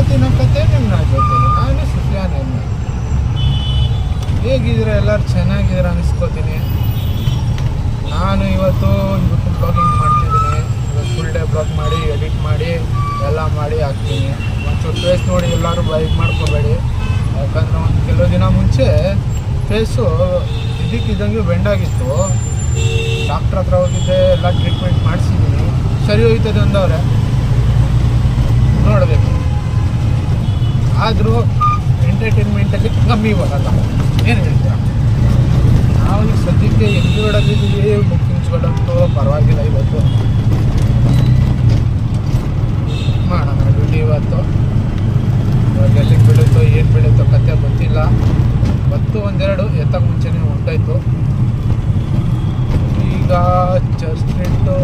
ಇವತ್ತಿನ ಕತೆ ನಿಮ್ಮ ಜೊತೆ ನಾನು ಸುಫಿಯಾನ್ ಅಹ್ಮದ್. ಹೇಗಿದ್ರೆ ಎಲ್ಲರೂ ಚೆನ್ನಾಗಿದ್ದೀರ ಅನಿಸ್ಕೋತೀನಿ. ನಾನು ಇವತ್ತು ಯೂಟ್ಯೂಬ್ ಬ್ಲಾಗಿಂಗ್ ಮಾಡ್ತಿದ್ದೀನಿ. ಇವತ್ತು ಫುಲ್ ಡೇ ಬ್ಲಾಗ್ ಮಾಡಿ ಎಡಿಟ್ ಮಾಡಿ ಎಲ್ಲ ಮಾಡಿ ಹಾಕ್ತೀನಿ. ಒಂಚೂರು ಫೇಸ್ ನೋಡಿ ಎಲ್ಲರೂ ಲೈಕ್ ಮಾಡ್ಕೋಬೇಡಿ. ಯಾಕಂದರೆ ಒಂದು ಕೆಲವು ದಿನ ಮುಂಚೆ ಫೇಸು ಇದಕ್ಕಿದ್ದಂಗೆ ಬೆಂಡಾಗಿತ್ತು. ಡಾಕ್ಟ್ರ್ ಹತ್ರ ಹೋಗಿದ್ದೆ, ಎಲ್ಲ ಟ್ರೀಟ್ಮೆಂಟ್ ಮಾಡಿಸಿದ್ದೀನಿ, ಸರಿ ಹೋಯ್ತದೆ ಅಂದವ್ರೆ. ನೋಡಬೇಕು. ಆದರೂ ಎಂಟರ್ಟೈನ್ಮೆಂಟಲ್ಲಿ ಕಮ್ಮಿ ಬರಲ್ಲ. ಏನು ಹೇಳ್ತೀರಾ? ನಾವು ಈಗ ಸದ್ಯಕ್ಕೆ ಎಂಜೋಡಲ್ಲಿದ್ದೀವಿ. ಬುಕ್ಕಿಂಗ್ಸ್ಗಳಂತೂ ಪರವಾಗಿಲ್ಲ. ಇವತ್ತು ಮಾಡೋಣ ಡ್ಯೂಟಿ. ಇವತ್ತು ಎಲ್ಲಿಗೆ ಬೀಳುತ್ತೋ ಏನು ಬೀಳುತ್ತೋ ಕತೆ ಗೊತ್ತಿಲ್ಲ. ಮತ್ತು ಒಂದೆರಡು ಎತ್ತಕ್ಕೆ ಮುಂಚೆನೇ ಹೊಂಟೋಯ್ತು. ಈಗ ಚರ್ಚ್ ಸ್ಟ್ರೀಟು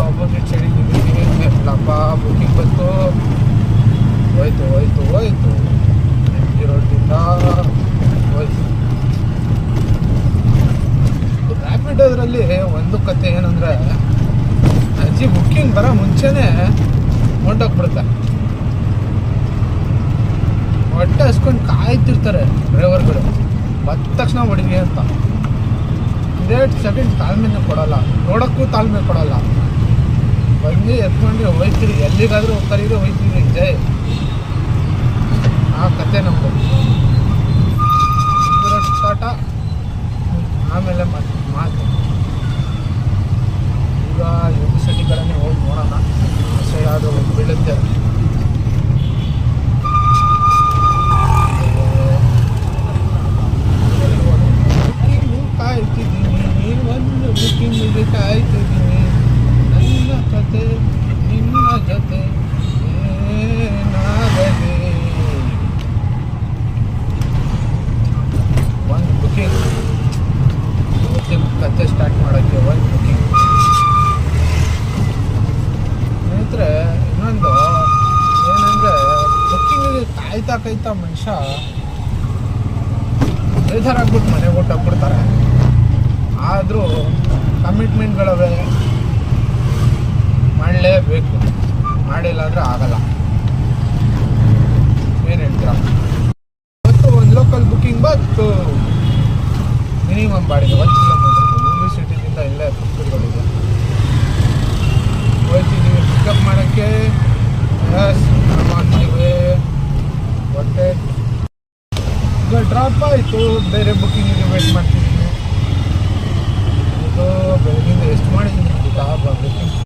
ಅಪೋಸಿಟ್ ಸೈಡಿದ್ದೀವಿ. ಎಲ್ಲಪ್ಪ ಬುಕ್ಕಿಂಗ್ ಬಂತು. ಹೋಯ್ತು MG ರೋಡಿಂದ ಹೋಯ್ತು. ರ್ಯಾಪಿಡೋದ್ರಲ್ಲಿ ಒಂದು ಕತೆ ಏನಂದರೆ, ಅಜ್ಜಿ ಬುಕ್ಕಿಂಗ್ ಬರೋ ಮುಂಚೆನೇ ಹೊಂಟೋಗ್ಬಿಡುತ್ತೆ. ಹೊಟ್ಟೆ ಹಸ್ಕೊಂಡು ಕಾಯ್ತಿರ್ತಾರೆ ಡ್ರೈವರ್ಗಳು. ಬಂದ ತಕ್ಷಣ ಹೊಡಿವಿ ಅಂತ 2 ಸೆಕೆಂಡ್ ತಾಳ್ಮೆನೇ ಕೊಡೋಲ್ಲ, ನೋಡೋಕ್ಕೂ ತಾಳ್ಮೆ ಕೊಡೋಲ್ಲ. ಬಂದು ಎತ್ಕೊಂಡು ಹೋಯ್ತೀರಿ, ಎಲ್ಲಿಗಾದರೂ ಕರೀರಿ ಹೋಯ್ತೀರಿ. ಜೈ ಆ ಕತೆ ನಮ್ಮದು. ಸ್ಟಾರ್ಟ ಆಮೇಲೆ ಮಾತು. ಈಗ ಯೂನಿವರ್ಸಿಟಿ ಕಡೆನೇ ಹೋಗಿ ನೋಡೋಣ. ಸೈಡ್ ಅದು ಬೀಳುತ್ತೆ. ಕಾಯ್ತಿದ್ದೀನಿ, ಒಂದು ಬುಕ್ಕಿಂಗಿಗೆ ಕಾಯ್ತಿದ್ದೀನಿ. ನನ್ನ ಕತೆ ನಿನ್ನ ಜೊತೆ ಏನಾಗದೆ. ಒಂದು ಬುಕ್ಕಿಂಗ್, ಇವತ್ತಿನ ಕತೆ ಸ್ಟಾರ್ಟ್ ಮಾಡೋಕ್ಕೆ ಒಂದು ಬುಕ್ಕಿಂಗ್. ಸ್ನೇಹಿತರೆ, ಇನ್ನೊಂದು ಏನಂದರೆ, ಬುಕ್ಕಿಂಗಿಗೆ ಕಾಯ್ತಾ ಮನುಷ್ಯ ಬೇಜಾರಾಗ್ಬಿಟ್ಟು ಮನೆಗೆ ಹೊಟ್ಟೋಗ್ಬಿಡ್ತಾರೆ. ಆದರೂ ಕಮಿಟ್ಮೆಂಟ್ಗಳವೆ, ಮಾಡಲೇಬೇಕು. ಮಾಡಿಲ್ಲ ಅಂದರೆ ಆಗಲ್ಲ. ಏನು ಹೇಳ್ತೀರಾ? ಇವತ್ತು ಒಂದು ಲೋಕಲ್ ಬುಕ್ಕಿಂಗ್ ಬಂತು. ಮಿನಿಮಮ್ ಬಾಡಿಗೆ 1 ಕಿಲೋಮೀಟರ್ ಯೂನಿವರ್ಸಿಟಿಯಿಂದ ಇಲ್ಲೇ ಪುಸ್ತಕಗಳಿದೆ. ಹೋಗ್ತಿದ್ದೀವಿ ಪಿಕಪ್ ಮಾಡೋಕ್ಕೆ. ಹೊಟ್ಟೆ ಈಗ ಡ್ರಾಪ್ ಆಯಿತು. ಬೇರೆ ಬುಕ್ಕಿಂಗಿಗೆ ವೇಟ್ ಮಾಡ್ತಿದ್ದೀನಿ. ಇದು ಬೆಳಗಿಂದ ಎಷ್ಟು ಮಾಡಿದ್ದೀನಿ ಗೊತ್ತಾ ಬುಕ್ಕಿಂಗ್.